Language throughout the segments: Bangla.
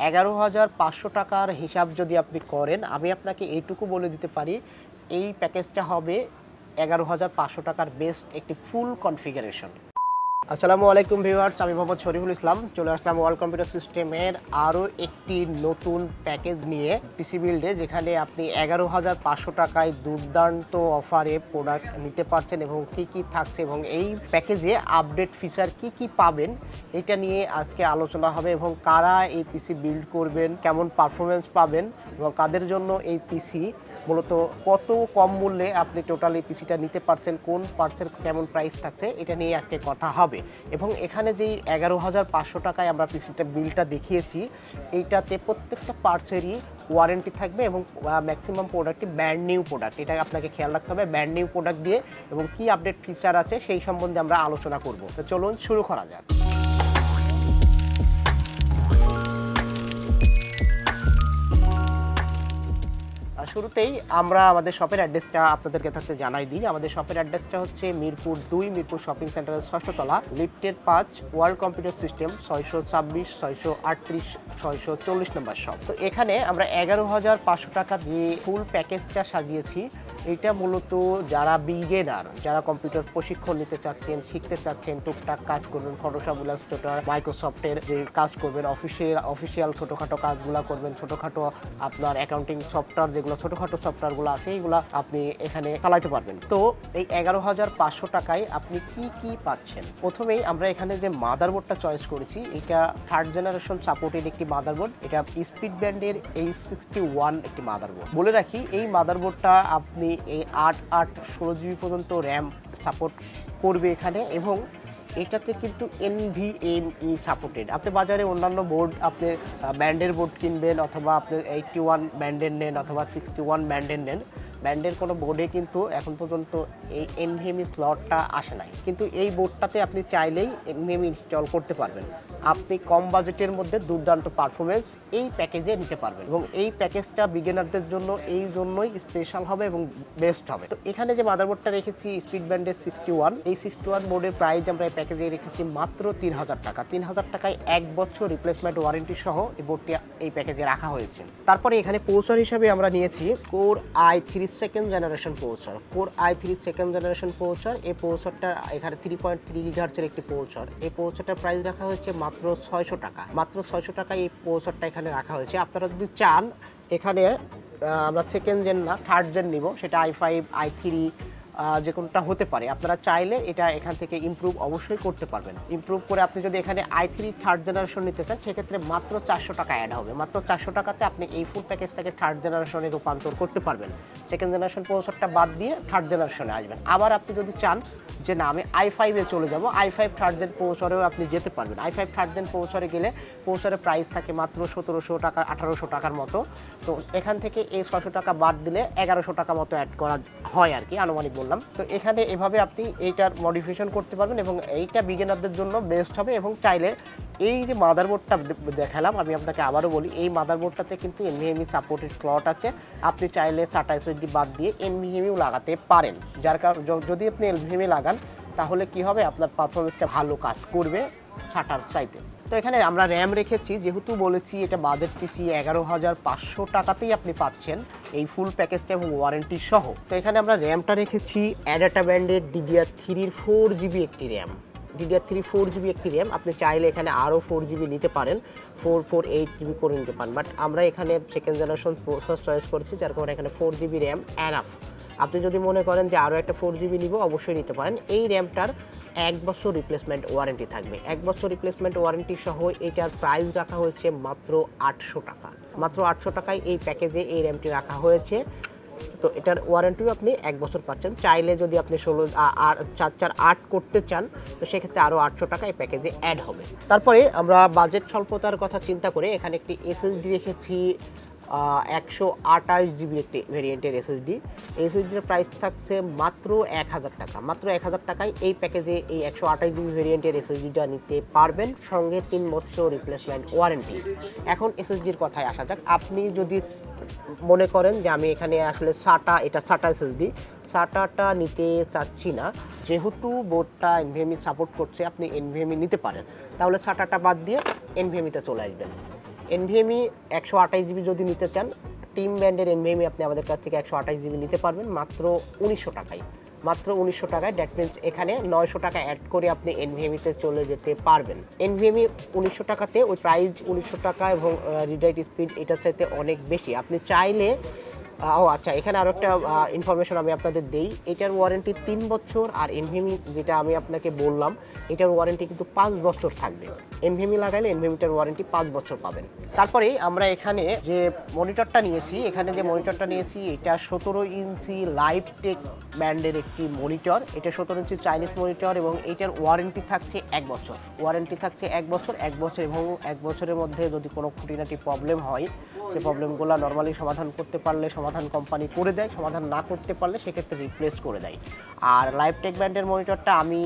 11,500 টাকার হিসাব যদি আপনি করেন, আমি আপনাকে এইটুকু বলে দিতে পারি এই প্যাকেজটা হবে 11,500 টাকার বেস্ট একটি ফুল কনফিগারেশন। আসসালামু আলাইকুম ভিউয়ার্স, আমি মোহাম্মদ শরীফুল ইসলাম। চলে আসলাম ওয়ার্ল্ড কম্পিউটার সিস্টেমের আরও একটি নতুন প্যাকেজ নিয়ে পিসি বিল্ডে, যেখানে আপনি 11,500 টাকায় দুর্দান্ত অফারে প্রোডাক্ট নিতে পারছেন এবং কি কি থাকছে এবং এই প্যাকেজে আপডেট ফিচার কি কি পাবেন এটা নিয়ে আজকে আলোচনা হবে এবং কারা এই পিসি বিল্ড করবেন, কেমন পারফরমেন্স পাবেন এবং কাদের জন্য এই পিসি মূলত কত কম মূল্যে আপনি টোটালি পিসিটা নিতে পারছেন, কোন পার্টসের কেমন প্রাইস থাকছে এটা নিয়ে আজকে কথা হবে। এবং এখানে যেই 11,500 টাকায় আমরা পিসিটা বিলটা দেখিয়েছি, এইটাতে প্রত্যেকটা পার্টসেরই ওয়ারেন্টি থাকবে এবং ম্যাক্সিমাম প্রোডাক্টই ব্র্যান্ড নিউ প্রোডাক্ট। এটা আপনাকে খেয়াল রাখতে হবে, ব্র্যান্ড নিউ প্রোডাক্ট দিয়ে এবং কি আপডেট ফিচার আছে সেই সম্বন্ধে আমরা আলোচনা করব। তো চলুন শুরু করা যাক। শুরুতেই আমরা আমাদের শপের অ্যাড্রেসটা আপনাদেরকে থাকতে জানাই দিই। আমাদের শপের অ্যাড্রেসটা হচ্ছে মিরপুর 2, মিরপুর শপিং সেন্টারের 6ষ্ঠ তলা, লিফটের 5, ওয়ার্ল্ড কম্পিউটার সিস্টেম, 626, 638, 640 নম্বর শপ। তো এখানে আমরা 11,500 টাকা দিয়ে ফুল প্যাকেজটা সাজিয়েছি। এটা মূলত যারা বিগিনার, যারা কম্পিউটার প্রশিক্ষণ নিতে চাচ্ছেন, শিখতে চাচ্ছেন, টুকটাক কাজ করবেন, ফটোশপ, ইলাস্ট্রেটর, মাইক্রোসফটের যে কাজ করবেন, অফিসিয়াল ছোটোখাটো কাজগুলো করবেন, ছোটোখাটো আপনার অ্যাকাউন্টিং সফটওয়্যার যেগুলো ছোটোখাটো সফটওয়্যারগুলো আছে এইগুলো আপনি এখানে চালাইতে পারবেন। তো এই 11,500 টাকায় আপনি কি কি পাচ্ছেন? প্রথমেই আমরা এখানে যে মাদারবোর্ডটা চয়েস করেছি, এটা 3rd জেনারেশন সাপোর্টেড একটি মাদারবোর্ড। এটা স্পিড ব্যান্ডের 𝐻61 একটি মাদারবোর্ড। বলে রাখি, এই মাদারবোর্ডটা আপনি এই 8 16 জিবি পর্যন্ত র্যাম সাপোর্ট করবে এখানে এবং এটাতে কিন্তু NVMe সাপোর্টেড। আপনি বাজারে অন্যান্য বোর্ড, আপনি ব্যান্ডের বোর্ড কিনবেন অথবা আপনি 81 ব্যান্ডের নেন অথবা 61 ব্যান্ডের নেন, ব্যান্ডের কোনো বোর্ডে কিন্তু এখন পর্যন্ত এই NVMe স্লটটা আসে নাই। কিন্তু এই বোর্ডটাতে আপনি চাইলেই NVMe ইনস্টল করতে পারবেন। আপনি কম বাজেটের মধ্যে দুর্দান্ত পারফরমেন্স এই প্যাকেজে নিতে পারবেন এবং এই প্যাকেজটা বিগিনারদের জন্য এই জন্যই স্পেশাল হবে এবং বেস্ট হবে। তো এখানে যে মাদারবোর্ডটা রেখেছি স্পিড ব্যান্ডের 61, এই 61 বোর্ডের প্রাইস আমরা এই প্যাকেজে রেখেছি মাত্র 3,000 টাকা। 3,000 টাকায় 1 বছর রিপ্লেসমেন্ট ওয়ারেন্টি সহ এই বোর্ডটি এই প্যাকেজে রাখা হয়েছে। তারপরে এখানে প্রসেসর হিসাবে আমরা নিয়েছি Core i3 2nd generation processor. Core i3 2nd generation processor, এই প্রসেসরটা এখানে 3.3 GHz একটি প্রসেসর। এই প্রসেসরটার প্রাইস রাখা হয়েছে মাত্র 600 টাকা। মাত্র 600 টাকায় এই প্রসেসরটা এখানে রাখা হয়েছে। আপনারা যদি চান এখানে আমরা 2nd জেন না 3rd জেন নিব, সেটা i5 i3 যে কোনটা হতে পারে, আপনারা চাইলে এটা এখান থেকে ইমপ্রুভ অবশ্যই করতে পারবেন। ইমপ্রুভ করে আপনি যদি এখানে i3 3rd জেনারেশন নিতে চান, সেক্ষেত্রে মাত্র 400 টাকা অ্যাড হবে। মাত্র 400 টাকাতে আপনি এই ফুল প্যাকেজটাকে 3rd জেনারেশনে রূপান্তর করতে পারবেন। 2nd জেনারেশন প্রসেসরটা বাদ দিয়ে 3rd জেনারেশনে আসবেন। আবার আপনি যদি চান যে না আমি i5-এ চলে যাব, i5 3rd জেন প্রসেসরেও আপনি যেতে পারবেন। i5 3rd জেন প্রসেসরে গেলে প্রসেসরের প্রাইস থাকে মাত্র 1700 টাকা 1800 টাকার মতো। তো এখান থেকে এই 600 টাকা বাদ দিলে 1100 টাকা মতো অ্যাড করা হয় আর কি, আনুমানিক বললাম। তো এখানে এভাবে আপনি এইটার মডিফিকেশন করতে পারবেন এবং এইটা বিগিনারদের জন্য বেস্ট হবে। এবং চাইলে এই যে মাদারবোর্ডটা দেখালাম, আমি আপনাকে আবারও বলি, এই মাদারবোর্ডটাতে কিন্তু NVMe সাপোর্টেড স্লট আছে। আপনি চাইলে SATA SSD বাদ দিয়ে NVMeও লাগাতে পারেন। যার কারণ যদি আপনি NVMe লাগান তাহলে কি হবে, আপনার পারফরমেন্সটা ভালো কাজ করবে SATAর চাইতে। তো এখানে আমরা র্যাম রেখেছি, যেহেতু বলেছি এটা বাজেট পিসি, 11,500 টাকাতেই আপনি পাচ্ছেন এই ফুল প্যাকেজটা এবং ওয়ারেন্টি সহ। তো এখানে আমরা র্যামটা রেখেছি অ্যাডাটা ব্যান্ডের DDR3 4GB একটি র্যাম। DDR3 4GB একটি র্যাম। আপনি চাইলে এখানে আরও 4GB নিতে পারেন, 448GB করে নিতে পারেন, বাট আমরা এখানে 2nd জেনারেশন প্রসেসর চয়েস করছি, যার কারণে এখানে 4GB র্যাম এনাফ। আপনি যদি মনে করেন যে আরও একটা 4GB নিব, অবশ্যই নিতে পারেন। এই র্যামটার 1 বছর রিপ্লেসমেন্ট ওয়ারেন্টি থাকবে। 1 বছর রিপ্লেসমেন্ট ওয়ারেন্টি সহ এটার প্রাইস রাখা হয়েছে মাত্র 800 টাকা। মাত্র 800 টাকায় এই প্যাকেজে এই র্যামটি রাখা হয়েছে। তো এটার ওয়ারেন্টিও আপনি 1 বছর পাচ্ছেন। চাইলে যদি আপনি 448 করতে চান, তো সেক্ষেত্রে আরও 800 টাকা এই প্যাকেজে অ্যাড হবে। তারপরে আমরা বাজেট স্বল্পতার কথা চিন্তা করে এখানে একটি SSD রেখেছি 128GB একটি ভেরিয়েন্টের SSDর প্রাইস থাকছে মাত্র 1000 টাকা। মাত্র 1000 টাকায় এই প্যাকেজে এই 128GB ভেরিয়েন্টের SSDটা নিতে পারবেন, সঙ্গে 3 বছর রিপ্লেসমেন্ট ওয়ারেন্টি। এখন SSDর কথায় আসা যাক। আপনি যদি মনে করেন যে আমি এখানে আসলে এটা SATA SATAটা নিতে চাচ্ছি না, যেহেতু বোর্ডটা NVMe সাপোর্ট করছে, আপনি NVMe নিতে পারেন, তাহলে SATAটা বাদ দিয়ে NVMeতে চলে আসবেন। এনভিএমই 128 জিবি যদি নিতে চান, টিম ব্যান্ডের এনভিএমই আপনি আমাদের কাছ থেকে 128 জিবি নিতে পারবেন মাত্র 1900 টাকায়। মাত্র 1900 টাকায়। দ্যাট মিনস এখানে 900 টাকা অ্যাড করে আপনি এনভিএমিতে চলে যেতে পারবেন। এনভিএমি 1900 টাকাতে ওই প্রাইস 1900 টাকা এবং রিডাইট স্পিড এটার চাইতে অনেক বেশি। আপনি চাইলে আচ্ছা, এখানে আরও একটা ইনফরমেশন আমি আপনাদের দেই। এটার ওয়ারেন্টি 3 বছর, আর এনভিএমি যেটা আমি আপনাকে বললাম এটার ওয়ারেন্টি কিন্তু 5 বছর থাকবে। এনভিএমি লাগাইলে এনভিএমিটার ওয়ারেন্টি 5 বছর পাবেন। তারপরে আমরা এখানে যে মনিটরটা নিয়েছি, এটা 17 ইঞ্চি লাইভটেক ব্র্যান্ডের একটি মনিটর। এটা 17 ইঞ্চি চাইনিজ মনিটর এবং এটার ওয়ারেন্টি থাকছে 1 বছর। এবং 1 বছরের মধ্যে যদি কোনো খুঁটিনাটি প্রবলেম হয়, সেই প্রবলেমগুলো নর্মালি সমাধান করতে পারলে সমাধান কোম্পানি করে দেয়, সমাধান না করতে পারলে সেক্ষেত্রে রিপ্লেস করে দেয়। আর লাইভটেক ব্র্যান্ডের মনিটরটা আমি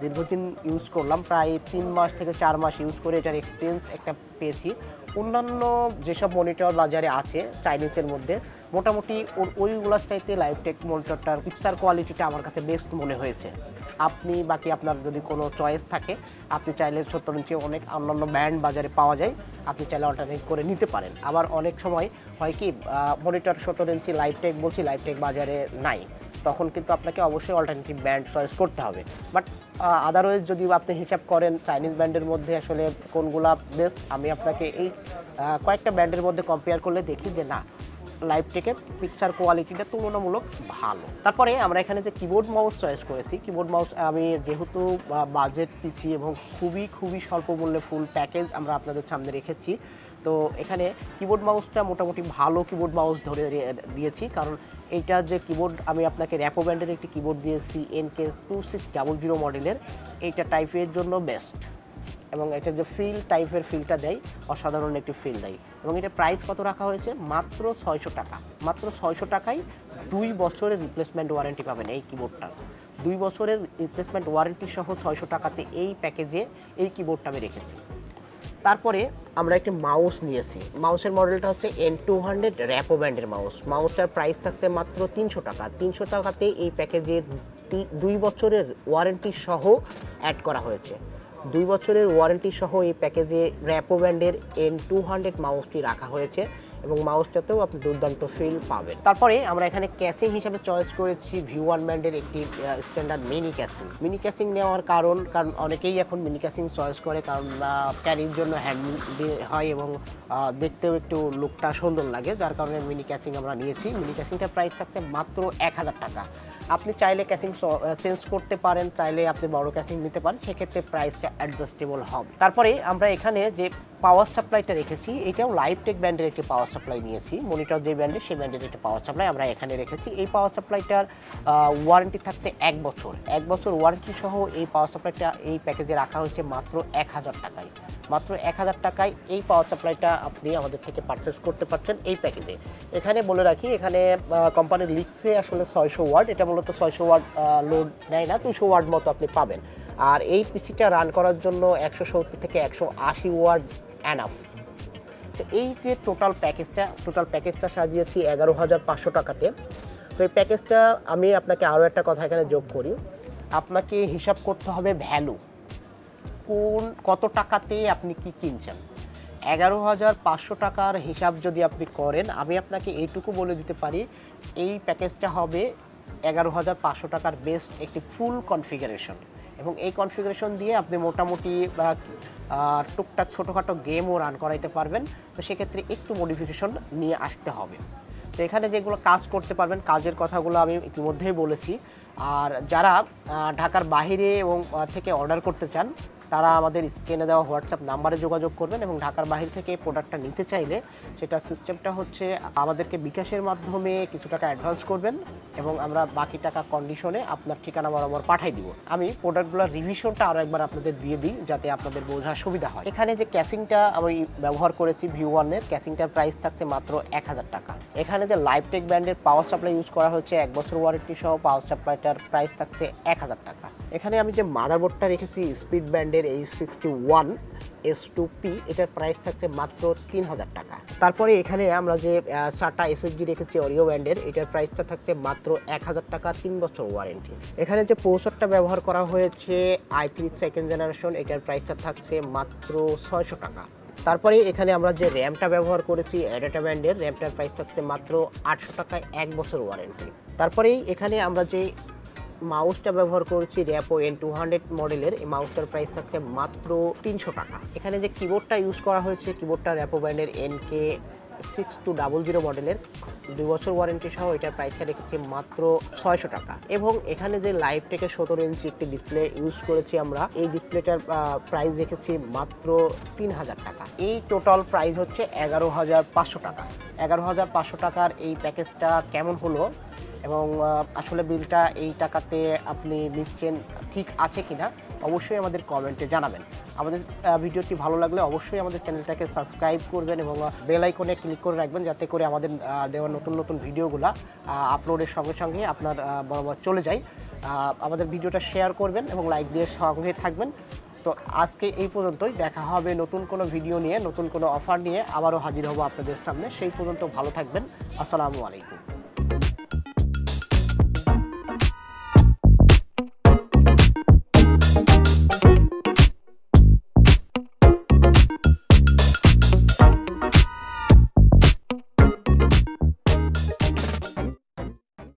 দীর্ঘদিন ইউজ করলাম, প্রায় 3 মাস থেকে 4 মাস ইউজ করে এটার এক্সপিরিয়েন্স একটা পেয়েছি। অন্যান্য যেসব মনিটর বাজারে আছে চাইনিজের মধ্যে, মোটামুটি ওইগুলোর চাইতে লাইভটেক মনিটরটার পিকচার কোয়ালিটিটা আমার কাছে বেস্ট মনে হয়েছে। আপনি বাকি আপনার যদি কোনো চয়েস থাকে, আপনি চাইলে 17 ইঞ্চি অনেক অন্যান্য ব্র্যান্ড বাজারে পাওয়া যায়, আপনি চাইলে অল্টারনেট করে নিতে পারেন। আবার অনেক সময় হয় কি, মনিটর 17 ইঞ্চি লাইভটেক বাজারে নাই, তখন কিন্তু আপনাকে অবশ্যই অল্টারনেটিভ ব্র্যান্ড চয়েস করতে হবে। বাট আদারওয়াইজ যদি আপনি হিসাব করেন চাইনিজ ব্র্যান্ডের মধ্যে আসলে কোনগুলা বেস্ট, আমি আপনাকে এই কয়েকটা ব্র্যান্ডের মধ্যে কম্পেয়ার করলে দেখি যে না, লাইভটেকের পিকচার কোয়ালিটিটা তুলনামূলক ভালো। তারপরে আমরা এখানে যে কিবোর্ড মাউস চয়েস করেছি, কিবোর্ড মাউস আমি যেহেতু বাজেট পিছিয়ে এবং খুবই স্বল্প মূল্যে ফুল প্যাকেজ আমরা আপনাদের সামনে রেখেছি, তো এখানে কিবোর্ড মাউসটা মোটামুটি ভালো কিবোর্ড মাউস ধরে দিয়েছি। কারণ এইটা যে কিবোর্ড আমি আপনাকে র্যাপো ব্র্যান্ডের একটি কিবোর্ড দিয়েছি NK2600 মডেলের, এইটা টাইপের জন্য বেস্ট, এবং এটা যে ফিলটা দেয় অসাধারণ একটি ফিল দেয়। এবং এটা প্রাইস কত রাখা হয়েছে? মাত্র 600 টাকা। মাত্র 600 টাকায় 2 বছরের রিপ্লেসমেন্ট ওয়ারেন্টি পাবেন এই কিবোর্ডটা। 2 বছরের রিপ্লেসমেন্ট ওয়ারেন্টি সহ 600 টাকাতে এই প্যাকেজে এই কিবোর্ডটা আমি রেখেছি। তারপরে আমরা একটি মাউস নিয়েছি। মাউসের মডেলটা হচ্ছে N200 র্যাপো ব্র্যান্ডের মাউসটার প্রাইস থাকছে মাত্র 300 টাকা। 300 টাকাতে এই প্যাকেজে 2 বছরের ওয়ারেন্টি সহ অ্যাড করা হয়েছে। 2 বছরের ওয়ারেন্টি সহ এই প্যাকেজে র্যাপো ব্র্যান্ডের N200 মাউসটি রাখা হয়েছে এবং মাউসটাতেও আপনি দুর্দান্ত ফিল পাবেন। তারপরে আমরা এখানে ক্যাসিং হিসেবে চয়েস করেছি V1 ব্র্যান্ডের একটি স্ট্যান্ডার্ড মিনি ক্যাসিং নেওয়ার কারণ অনেকেই এখন মিনি ক্যাসিং চয়েস করে, কারণ ক্যারির জন্য হ্যান্ড হয় এবং দেখতেও একটু লুকটা সুন্দর লাগে, যার কারণে মিনি ক্যাসিং আমরা নিয়েছি। মিনি ক্যাসিংটার প্রাইস থাকছে মাত্র 1000 টাকা। আপনি চাইলে ক্যাসিং চেঞ্জ করতে পারেন, চাইলে আপনি বড় ক্যাসিং নিতে পারেন, সেক্ষেত্রে প্রাইসটা অ্যাডজাস্টেবল হবে। তারপরে আমরা এখানে যে পাওয়ার সাপ্লাইটা রেখেছি, এটাও লাইভটেক ব্র্যান্ডের একটি পাওয়ার সাপ্লাই নিয়েছি। মনিটর যে ব্র্যান্ডের, সেই ব্র্যান্ডের একটা পাওয়ার সাপ্লাই আমরা এখানে রেখেছি। এই পাওয়ার সাপ্লাইটার ওয়ারেন্টি থাকছে 1 বছর। 1 বছর ওয়ারেন্টি সহ এই পাওয়ার সাপ্লাইটা এই প্যাকেজে রাখা হয়েছে মাত্র 1000 টাকায়। মাত্র 1000 টাকায় এই পাওয়ার সাপ্লাইটা আপনি আমাদের থেকে পারচেস করতে পারছেন এই প্যাকেজে। এখানে বলে রাখি, এখানে কোম্পানির লিখছে আসলে 600 ওয়াট, এটা মূলত 600 ওয়াট লোড নেয় না, 200 ওয়াট মতো আপনি পাবেন। আর এই পিসিটা রান করার জন্য 170 থেকে 180 ওয়াট এনাফ। তো এই যে টোটাল প্যাকেজটা সাজিয়েছি 11,500 টাকাতে। তো এই প্যাকেজটা আমি আপনাকে আরও একটা কথা এখানে যোগ করি, আপনাকে হিসাব করতে হবে ভ্যালু, কত টাকাতে আপনি কি কিনছেন। 11,500 টাকার হিসাব যদি আপনি করেন, আমি আপনাকে এইটুকু বলে দিতে পারি, এই প্যাকেজটা হবে 11,500 টাকার বেস্ট একটি ফুল কনফিগারেশন, এবং এই কনফিগারেশন দিয়ে আপনি মোটামুটি টুকটাক ছোটোখাটো গেমও রান করাইতে পারবেন। তো সেক্ষেত্রে একটু মডিফিকেশন নিয়ে আসতে হবে। তো এখানে যেগুলো কাজ করতে পারবেন, কাজের কথাগুলো আমি ইতিমধ্যেই বলেছি। আর যারা ঢাকার বাইরে এবং থেকে অর্ডার করতে চান, তারা আমাদের স্ক্রিনে দেওয়া হোয়াটসঅ্যাপ নাম্বারে যোগাযোগ করবেন, এবং ঢাকার বাইরে থেকে প্রোডাক্টটা নিতে চাইলে সেটা সিস্টেমটা হচ্ছে আমাদেরকে বিকাশের মাধ্যমে কিছু টাকা অ্যাডভান্স করবেন এবং আমরা বাকি টাকা কন্ডিশনে আপনার ঠিকানা বরাবর পাঠিয়ে দিব। আমি প্রোডাক্টগুলোর রিভিশনটা আরও একবার আপনাদের দিয়ে দিই যাতে আপনাদের বোঝার সুবিধা হয়। এখানে যে ক্যাসিংটা আমি ব্যবহার করেছি V1-এর, ক্যাসিংটার প্রাইস থাকছে মাত্র 1000 টাকা। এখানে যে লাইভটেক ব্র্যান্ডের পাওয়ার সাপ্লাই ইউজ করা হচ্ছে 1 বছর ওয়ারেন্টি সহ, পাওয়ার সাপ্লাইটার প্রাইস থাকছে 1000 টাকা। এখানে আমি যে মাদারবোর্ডটা রেখেছি স্পিড ব্র্যান্ডের A61S2P, এটার প্রাইস থাকছে মাত্র 3000 টাকা। তারপরে এখানে আমরা যে 4টা SSD রেখেছি অরিও ব্র্যান্ডের, এটার প্রাইসটা থাকছে মাত্র 1000 টাকা, 3 বছর ওয়ারেন্টি। এখানে যে প্রসেসরটা ব্যবহার করা হয়েছে i3 সেকেন্ড জেনারেশন, এটার প্রাইসটা থাকছে মাত্র 600 টাকা। তারপরে এখানে আমরা যে র্যামটা ব্যবহার করেছি অ্যাডাটা ব্যান্ডের, র্যামটার প্রাইস থাকছে মাত্র 800 টাকায় 1 বছর ওয়ারেন্টি। তারপরেই এখানে আমরা যে মাউসটা ব্যবহার করেছি র্যাপো N200 মডেলের, এই মাউসটার প্রাইস থাকছে মাত্র 300 টাকা। এখানে যে কিবোর্ডটা ইউজ করা হয়েছে, কিবোর্ডটা র্যাপো ব্র্যান্ডের NK6200 মডেলের, 2 বছর ওয়ারেন্টি সহ এটার প্রাইসটা রেখেছি মাত্র 600 টাকা। এবং এখানে যে লাইভ টেকের 17 ইঞ্চি একটি ডিসপ্লে ইউজ করেছি আমরা, এই ডিসপ্লেটার প্রাইস রেখেছি মাত্র 3000 টাকা। এই টোটাল প্রাইস হচ্ছে 11,500 টাকা। 11,500 টাকার এই প্যাকেজটা কেমন হলো এবং আসলে বিলটা এই টাকাতে আপনি নিচ্ছেন ঠিক আছে কিনা অবশ্যই আমাদের কমেন্টে জানাবেন। আমাদের ভিডিওটি ভালো লাগলে অবশ্যই আমাদের চ্যানেলটাকে সাবস্ক্রাইব করবেন এবং বেল আইকনে ক্লিক করে রাখবেন, যাতে করে আমাদের দেওয়া নতুন নতুন ভিডিওগুলো আপলোডের সঙ্গে সঙ্গে আপনার বরাবর চলে যায়। আমাদের ভিডিওটা শেয়ার করবেন এবং লাইক দিয়ে সঙ্গে থাকবেন। তো আজকে এই পর্যন্তই, দেখা হবে নতুন কোনো ভিডিও নিয়ে, নতুন কোনো অফার নিয়ে আবারও হাজির হব আপনাদের সামনে। সেই পর্যন্ত ভালো থাকবেন। আসসালামু আলাইকুম।